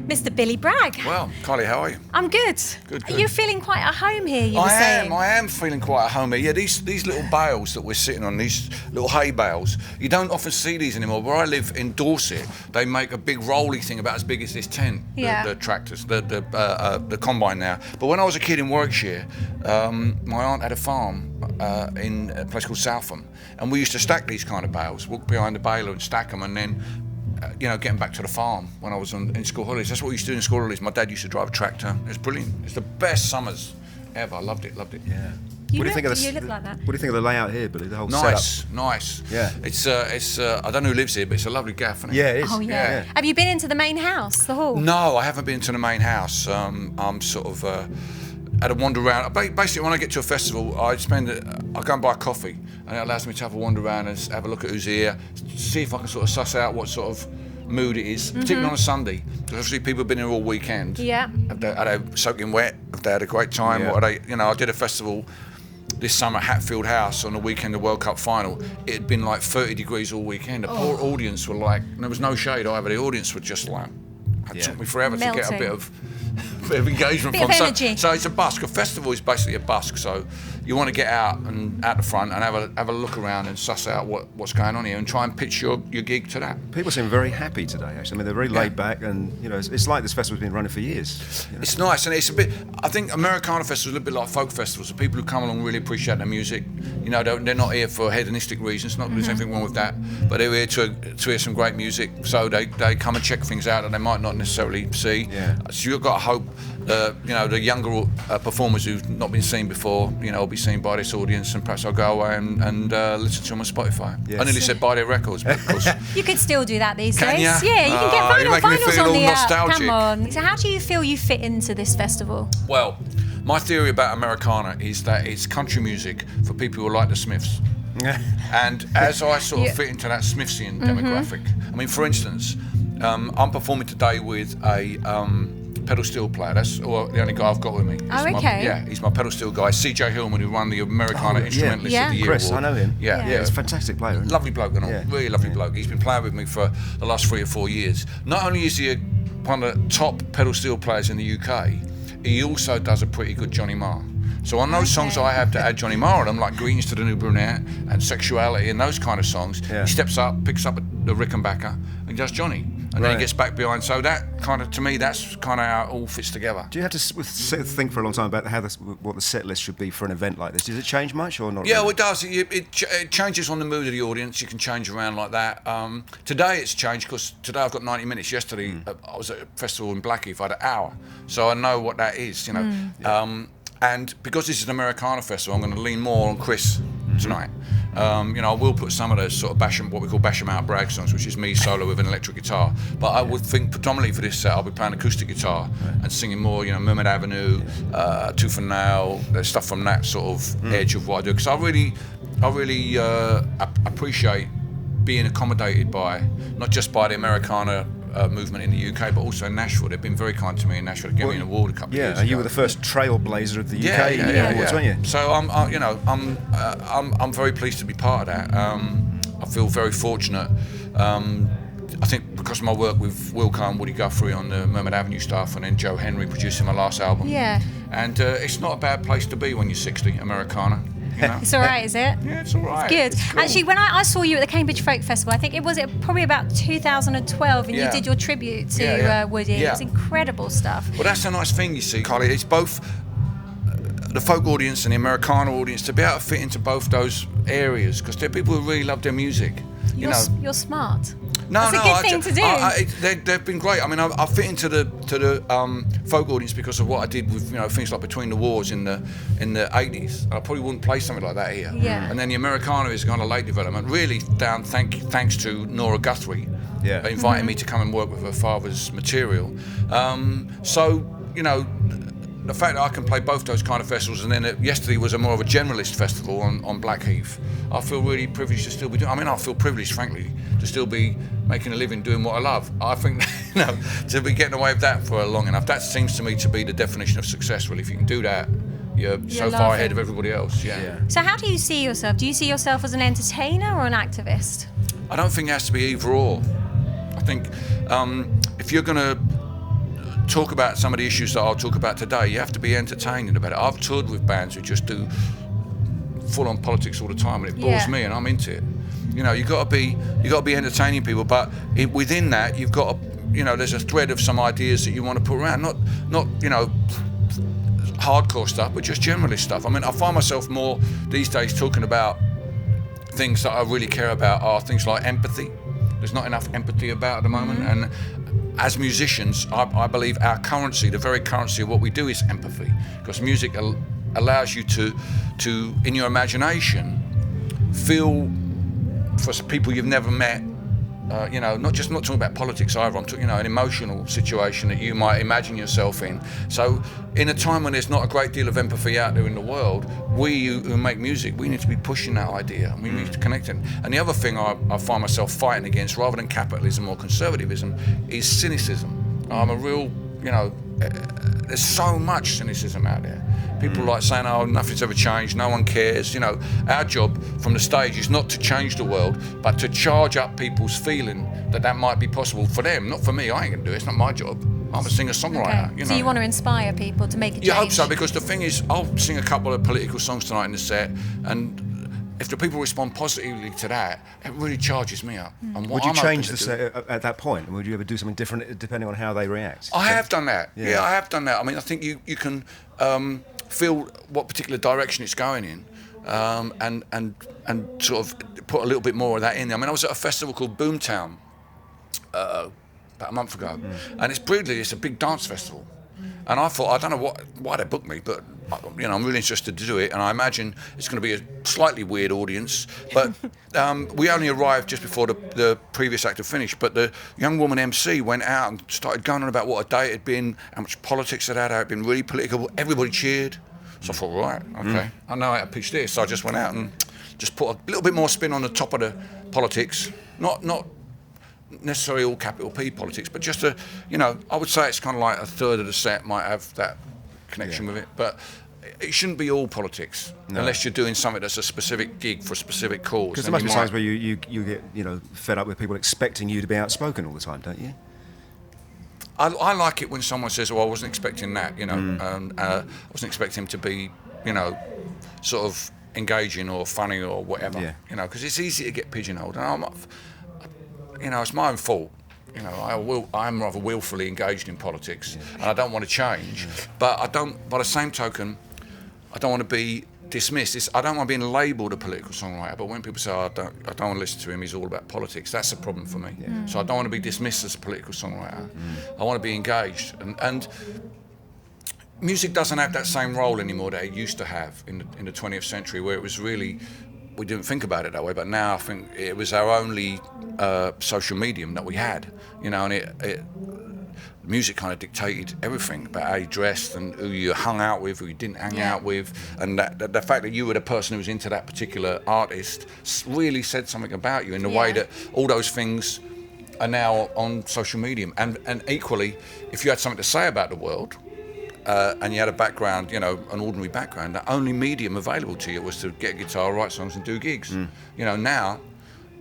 Mr. Billy Bragg. Well, Kylie, how are you? I'm good. Good. You're feeling quite at home here, you were saying. I am feeling quite at home here. Yeah, these little bales that we're sitting on, these little hay bales, you don't often see these anymore. Where I live in Dorset, they make a big rolly thing about as big as this tent, the tractors, the combine now. But when I was a kid in Warwickshire, my aunt had a farm in a place called Southam, and we used to stack these kind of bales, walk behind the baler and stack them, and then getting back to the farm when I was in school holidays. That's what we used to do in school holidays. My dad used to drive a tractor. It was brilliant. It's the best summers ever. I loved it. Yeah. You look like that. What do you think of the layout here, Billy? The whole setup. Nice. Yeah. It's I don't know who lives here, but it's a lovely gaff, isn't it? Yeah, it is. Oh yeah. Have you been into the main house, the hall? No, I haven't been to the main house. I'm sort of had a wander around. Basically, when I get to a festival, I go and buy a coffee, and it allows me to have a wander around and have a look at who's here, see if I can sort of suss out what sort of mood it is, particularly on a Sunday. Because obviously people have been here all weekend. Yeah. Are they soaking wet? Have they had a great time? Yeah. What are they? I did a festival this summer at Hatfield House on the weekend of the World Cup final. It had been like 30 degrees all weekend. The poor audience were like, there was no shade either. The audience were just like, it took me forever to get a bit of engagement bit from. Of energy. So it's a busk. A festival is basically a busk. So you want to get out the front and have a look around and suss out what's going on here and try and pitch your gig to that. People seem very happy today. Actually, I mean, they're very laid back, and it's like this festival's been running for years. It's nice, and it's a bit. I think Americana festivals are a little bit like folk festivals. The people who come along really appreciate the music. They're not here for hedonistic reasons. Not that there's anything wrong with that, but they're here to hear some great music. So they come and check things out that they might not necessarily see. Yeah. So you've got to hope. The younger performers who've not been seen before, will be seen by this audience, and perhaps I'll go away and listen to them on Spotify. Yes. I nearly said buy their records, but of course. You could still do that these Can days. ya? Yeah, you can get vinyls on the app. Nostalgic. Come on. So how do you feel you fit into this festival? Well, my theory about Americana is that it's country music for people who like the Smiths. And as I sort of fit into that Smithsian demographic, I mean, for instance, I'm performing today with a pedal steel player. That's the only guy I've got with me. He's my pedal steel guy. CJ Hillman, who won the Americana Instrumentalist of the Year Chris, award. I know him. Yeah, he's a fantastic player. Lovely bloke, really lovely bloke. He's been playing with me for the last 3 or 4 years. Not only is he one of the top pedal steel players in the UK, he also does a pretty good Johnny Marr. So on those songs I have to add Johnny Marr on them, like Greetings to the New Brunette and Sexuality and those kind of songs, he steps up, picks up the Rickenbacker and does Johnny. And then he gets back behind. So that kind of, to me, that's kind of how it all fits together. Do you have to think for a long time about what the set list should be for an event like this? Does it change much or not? Yeah, really? well, it does. It changes on the mood of the audience. You can change around like that. Today it's changed because today I've got 90 minutes. Yesterday I was at a festival in Blackheath. I had an hour. So I know what that is, And because this is an Americana festival, I'm going to lean more on Chris tonight. I will put some of those sort of what we call bash 'em out Bragg songs, which is me solo with an electric guitar. But I would think predominantly for this set, I'll be playing acoustic guitar and singing more, Mermaid Avenue, Tooth and Nail, stuff from that sort of edge of what I do. Because I really appreciate being accommodated by, not just by the Americana movement in the UK, but also in Nashville. They've been very kind to me in Nashville. They gave me an award a couple of years ago. Yeah, you were the first trailblazer of the UK awards, weren't you? So I'm very pleased to be part of that. I feel very fortunate. I think because of my work with Wilco and Woody Guthrie on the Mermaid Avenue stuff, and then Joe Henry producing my last album. Yeah. And it's not a bad place to be when you're 60, Americana. It's all right, is it? Yeah, it's all right. It's good. It's cool. Actually, when I saw you at the Cambridge Folk Festival, I think it was probably about 2012, and you did your tribute to Woody. It was incredible stuff. Well, that's a nice thing, you see, Kylie. It's both the folk audience and the Americana audience to be able to fit into both those areas, because they're people who really love their music. You're smart. No, That's a good thing to do. They've been great. I mean, I fit into the folk audience because of what I did with things like Between the Wars in the 80s. I probably wouldn't play something like that here. Yeah. And then the Americana is kind of late development, really down thanks to Nora Guthrie, inviting me to come and work with her father's material. The fact that I can play both those kind of festivals, and then yesterday was more of a generalist festival on Blackheath, I feel really privileged to still be doing. I mean, I feel privileged, frankly, to still be making a living doing what I love. I think, to be getting away with that for long enough, that seems to me to be the definition of success, really. If you can do that, you're so far ahead of everybody else. Yeah. So how do you see yourself? Do you see yourself as an entertainer or an activist? I don't think it has to be either or. I think if you're going to talk about some of the issues that I'll talk about today, you have to be entertaining about it. I've toured with bands who just do full-on politics all the time, and it bores me, and I'm into it. You know, you got to be entertaining people, but within that, you've got to, you know, there's a thread of some ideas that you want to put around, not you know, hardcore stuff, but just generalist stuff. I mean, I find myself more these days talking about things that I really care about are things like empathy. There's not enough empathy about at the moment, and as musicians, I believe our currency, the very currency of what we do, is empathy, because music allows you to in your imagination feel for people you've never met. You know, not talking about politics either. I'm talking, you know, an emotional situation that you might imagine yourself in. So, in a time when there's not a great deal of empathy out there in the world, we who make music, we need to be pushing that idea, and we need to connect it. And the other thing I find myself fighting against, rather than capitalism or conservatism, is cynicism. I'm a real, you know, there's so much cynicism out there. People like saying, oh, nothing's ever changed, no one cares. You know, our job from the stage is not to change the world, but to charge up people's feeling that might be possible for them, not for me. I ain't gonna do it, it's not my job. I'm a singer-songwriter. Okay. You know? So you want to inspire people to make a change? You hope so, because the thing is, I'll sing a couple of political songs tonight in the set, and if the people respond positively to that, it really charges me up. And would you change the set at that point? Would you ever do something different depending on how they react? I have done that. Yeah, I have done that. I mean, I think you can feel what particular direction it's going in, and sort of put a little bit more of that in there. I mean, I was at a festival called Boomtown about a month ago, and it's a big dance festival. And I thought, I don't know why they booked me, but you know, I'm really interested to do it, and I imagine it's going to be a slightly weird audience. But we only arrived just before the previous act had finished. But the young woman MC went out and started going on about what a day it had been, how much politics it had, how it had been really political. Everybody cheered. So I thought, right, okay, I know how to pitch this. So I just went out and just put a little bit more spin on the top of the politics, not necessarily all capital P politics, but just you know, I would say it's kind of like a third of the set might have that connection with it, but it shouldn't be all politics unless you're doing something that's a specific gig for a specific cause. Because there must be times where you get, you know, fed up with people expecting you to be outspoken all the time, don't you? I like it when someone says, "Well, I wasn't expecting that," you know, I wasn't expecting him to be, you know, sort of engaging or funny or whatever, you know, because it's easy to get pigeonholed, and you know, it's my own fault. You know, I'm rather willfully engaged in politics, and I don't want to change. But by the same token, I don't want to be dismissed. I don't want being labelled a political songwriter. But when people say, I don't want to listen to him, he's all about politics, that's a problem for me. So I don't want to be dismissed as a political songwriter. I want to be engaged, and music doesn't have that same role anymore that it used to have in the 20th century, where it was really, we didn't think about it that way, but now I think it was our only social medium that we had, you know, and music kind of dictated everything about how you dressed and who you hung out with, who you didn't hang out with, and the fact that you were the person who was into that particular artist really said something about you in the way that all those things are now on social media. And equally, if you had something to say about the world, and you had a background, you know, an ordinary background, the only medium available to you was to get a guitar, write songs and do gigs. You know, now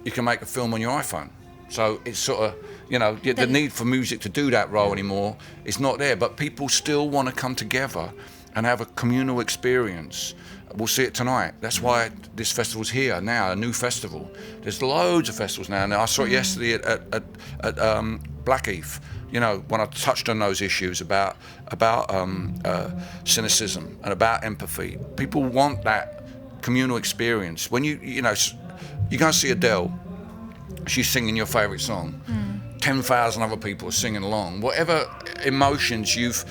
you can make a film on your iPhone. So it's sort of, you know, the need for music to do that role anymore is not there, but people still want to come together and have a communal experience. We'll see it tonight. That's why this festival's here now, a new festival. There's loads of festivals now. Now I saw it yesterday at Bragg. You know, when I touched on those issues about cynicism and about empathy, people want that communal experience. When you know, you go and see Adele, she's singing your favourite song. 10,000 other people are singing along. Whatever emotions you've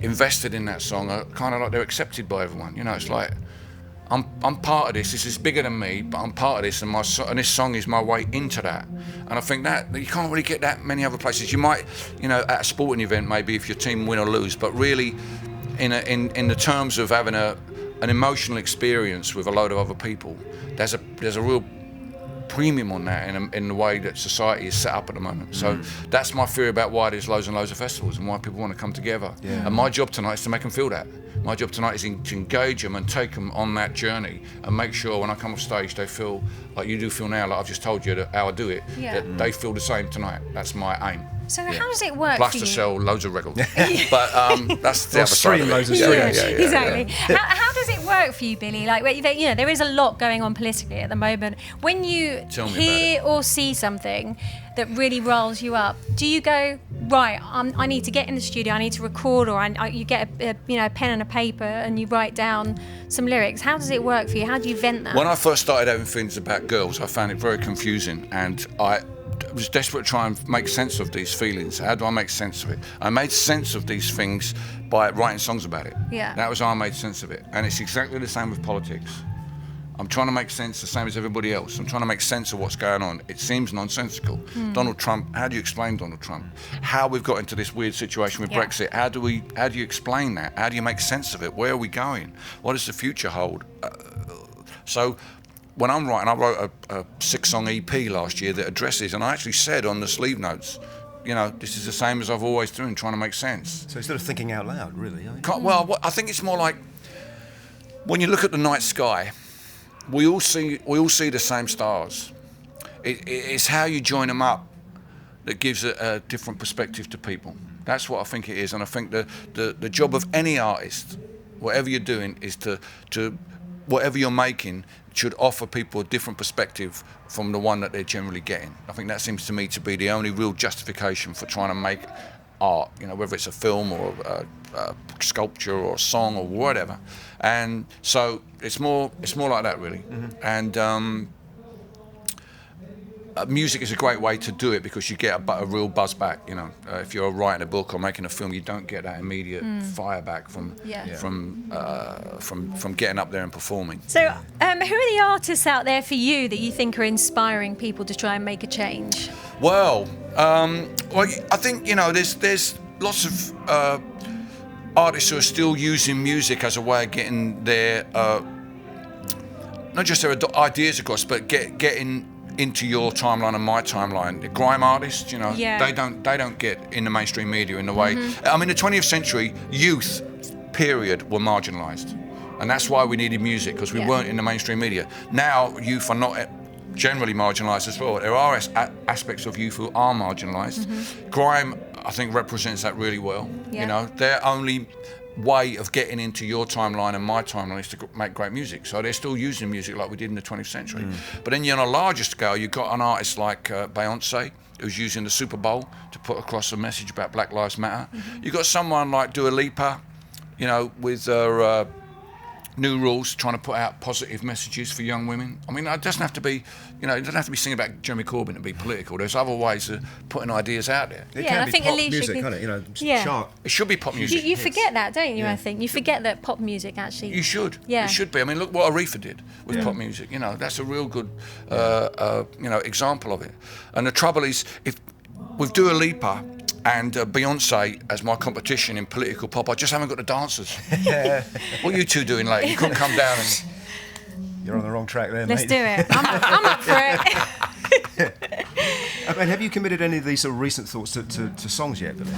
invested in that song are kind of like they're accepted by everyone. You know, it's like, I'm part of this. This is bigger than me, but I'm part of this, and this song is my way into that. And I think that you can't really get that many other places. You might, you know, at a sporting event, maybe if your team win or lose, but really, in the terms of having an emotional experience with a load of other people, there's a real premium on that in the way that society is set up at the moment. So that's my theory about why there's loads and loads of festivals and why people want to come together. And my job tonight is to make them feel that. My job tonight is to engage them and take them on that journey and make sure when I come off stage they feel like you do feel now, like I've just told you how I do it, that they feel the same tonight. That's my aim. So how does it work Plus for to you? sell loads of records. But that's the other side stream of it. loads of Exactly. How does it work for you, Billy? Like, there is a lot going on politically at the moment. When you hear or see something that really riles you up, do you go, right, I need to get in the studio, I need to record, or you get a pen and a paper and you write down some lyrics? How does it work for you? How do you vent that? When I first started having feelings about girls, I found it very confusing, and I was desperate to try and make sense of these feelings. How do I make sense of it? I made sense of these things by writing songs about it. Yeah. That was how I made sense of it. And it's exactly the same with politics. I'm trying to make sense the same as everybody else. I'm trying to make sense of what's going on. It seems nonsensical. Donald Trump, how do you explain Donald Trump? How we've got into this weird situation with Brexit, how do you explain that? How do you make sense of it? Where are we going? What does the future hold? So when I'm writing, I wrote a 6-song EP last year that addresses, and I actually said on the sleeve notes, this is the same as I've always done, trying to make sense. So instead of thinking out loud, really? Well, I think it's more like when you look at the night sky, we all see the same stars. It's how you join them up that gives a different perspective to people. That's what I think it is, and I think the job of any artist, whatever you're doing, is to whatever you're making should offer people a different perspective from the one that they're generally getting. I think that seems to me to be the only real justification for trying to make art, whether it's a film or a sculpture or a song or whatever. And so it's more like that, really. And music is a great way to do it because you get a real buzz back. If you're writing a book or making a film, you don't get that immediate fire back from getting up there and performing. So who are the artists out there for you that you think are inspiring people to try and make a change? Well, I think there's lots of artists who are still using music as a way of getting their not just their ideas across, but getting into your timeline and my timeline. The grime artists, they don't get in the mainstream media in the way. I mean, the 20th century youth period were marginalised, and that's why we needed music, because we weren't in the mainstream media. Now youth are not generally marginalised as well. There are aspects of youth who are marginalised. Grime, I think, represents that really well. Their only way of getting into your timeline and my timeline is to make great music. So they're still using music like we did in the 20th century. But then on a larger scale, you've got an artist like Beyonce, who's using the Super Bowl to put across a message about Black Lives Matter. You've got someone like Dua Lipa, with her New Rules, trying to put out positive messages for young women. I mean, it doesn't have to be, it doesn't have to be singing about Jeremy Corbyn to be political. There's other ways of putting ideas out there. It can be pop music, can't it? Chart. It should be pop music. You forget that, don't you? I think you forget that pop music actually. You should. Yeah. It should be. I mean, look what Aretha did with pop music. That's a real good, example of it. And the trouble is, if with Dua Lipa and Beyonce as my competition in political pop, I just haven't got the dancers. What are you two doing late? You couldn't come down and... You're on the wrong track there, Let's mate. do it. I'm up for it. And have you committed any of these sort of recent thoughts to songs yet, Billy?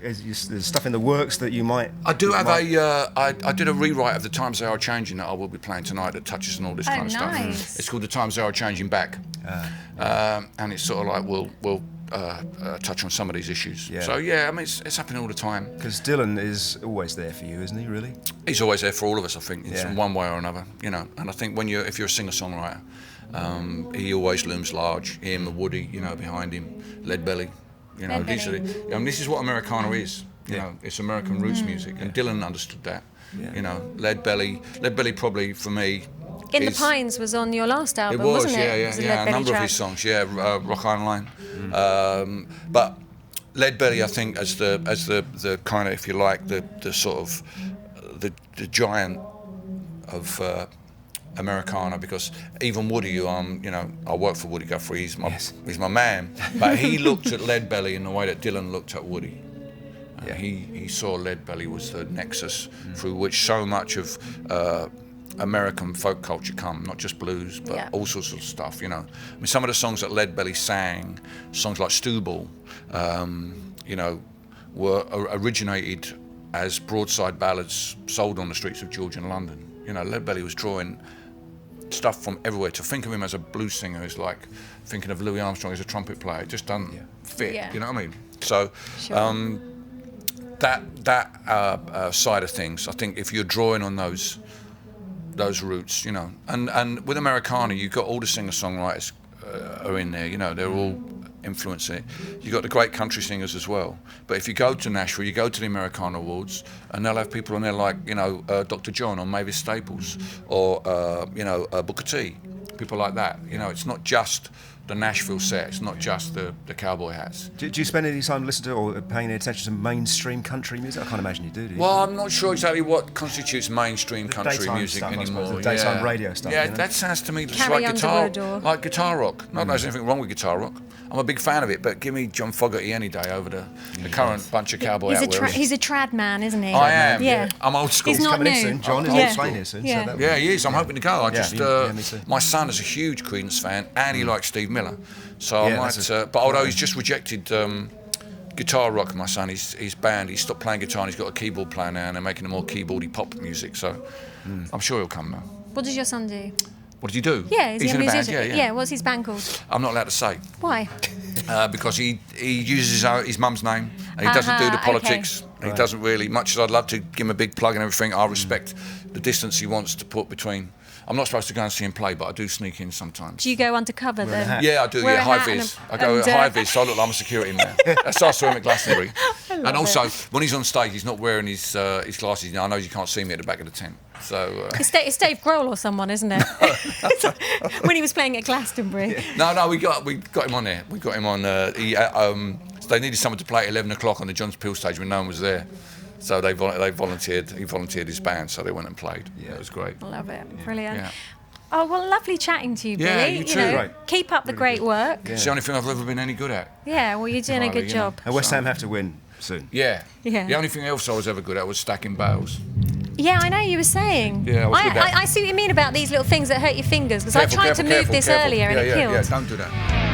Is stuff in the works that you might... I do have I did a rewrite of The Times They Are Changing that I will be playing tonight that touches on all this kind of nice. stuff. It's called The Times They Are Changing Back. And it's sort of like we'll touch on some of these issues. So I mean, it's happening all the time. Because Dylan is always there for you, isn't he? Really? He's always there for all of us, I think, in one way or another. And I think if you're a singer-songwriter, he always looms large. Him, Woody, behind him, Lead Belly. This is what Americana is. It's American roots music, and Dylan understood that. Lead Belly probably for me. In the Pines was on your last album, wasn't it? Yeah. A number of his songs, Rock Island Line. But Lead Belly, I think, as the kind of, if you like, the sort of the giant of Americana, because even Woody, who I work for Woody Guthrie, he's my man, but he looked at Lead Belly in the way that Dylan looked at Woody. He saw Lead Belly was the nexus through which so much of American folk culture come, not just blues, but all sorts of stuff, I mean, some of the songs that Lead Belly sang, songs like Stewball, were originated as broadside ballads sold on the streets of Georgian London. Lead Belly was drawing stuff from everywhere. To think of him as a blues singer is like thinking of Louis Armstrong as a trumpet player. It just doesn't fit. Yeah. You know what I mean? So Sure. that side of things, I think if you're drawing on those roots, you know, and with Americana, you've got all the singer-songwriters are in there, you know, they're all influencing it. You've got the great country singers as well. But if you go to Nashville, you go to the Americana Awards, and they'll have people on there like, you know, Dr. John or Mavis Staples, or, you know, Booker T, people like that. You know, it's not just the Nashville set, it's not just the cowboy hats. Do you spend any time listening to or paying any attention to mainstream country music? I can't imagine you do you? Well, I'm not sure exactly what constitutes mainstream country daytime music stuff, I anymore. suppose, the daytime radio stuff, Yeah, you know? that sounds to me just Carrie like Underwood or- guitar rock. Not that there's anything wrong with guitar rock. I'm a big fan of it, but give me John Fogerty any day over the current bunch of cowboy outwearers. He's a trad man, isn't he? I am. Yeah. I'm old school. He's not Coming in new. soon. John is Yeah. old school here soon. Yeah. So that Yeah, he is. I'm hoping to go. me too. My son is a huge Creedence fan, and he likes Steve Miller. So Yeah, I might. But although he's just rejected guitar rock, my son, he's banned. He stopped playing guitar, and he's got a keyboard player now, and they're making a more keyboardy pop music. So I'm sure he'll come now. What does your son do? What did he do? Yeah, is he's he a in a musician? band. Yeah. What's his band called? I'm not allowed to say Why? because he uses his mum's name, and he doesn't do the politics. Okay. He doesn't really. Much as I'd love to give him a big plug and everything, I respect the distance he wants to put between. I'm not supposed to go and see him play, but I do sneak in sometimes. Do you go undercover then? Yeah, I do. Wear Yeah, a high hat and vis. a- I go and, high vis, so I look like I'm a security man. That's how I saw him at Glastonbury. And also, when he's on stage, he's not wearing his glasses. Now, I know you can't see me at the back of the tent. So. It's Dave Grohl or someone, isn't it? When he was playing at Glastonbury. No, we got him on there. We got him on. So they needed someone to play at 11 o'clock on the John Peel stage when no one was there. So they volunteered. He volunteered his band, so they went and played. Yeah, it was great. I love it. Brilliant. Yeah. Oh, well, lovely chatting to you, Billy. Yeah, you too. Right. Keep up the great work. It's the only thing I've ever been any good at. Yeah, well, you're doing a Riley, good you know. job. And West Ham have to win soon. Yeah. Yeah. The only thing else I was ever good at was stacking bales. Yeah, I know you were saying. Yeah, I was good at- I see what you mean about these little things that hurt your fingers, because I tried to move this earlier and it killed. Yeah, don't do that.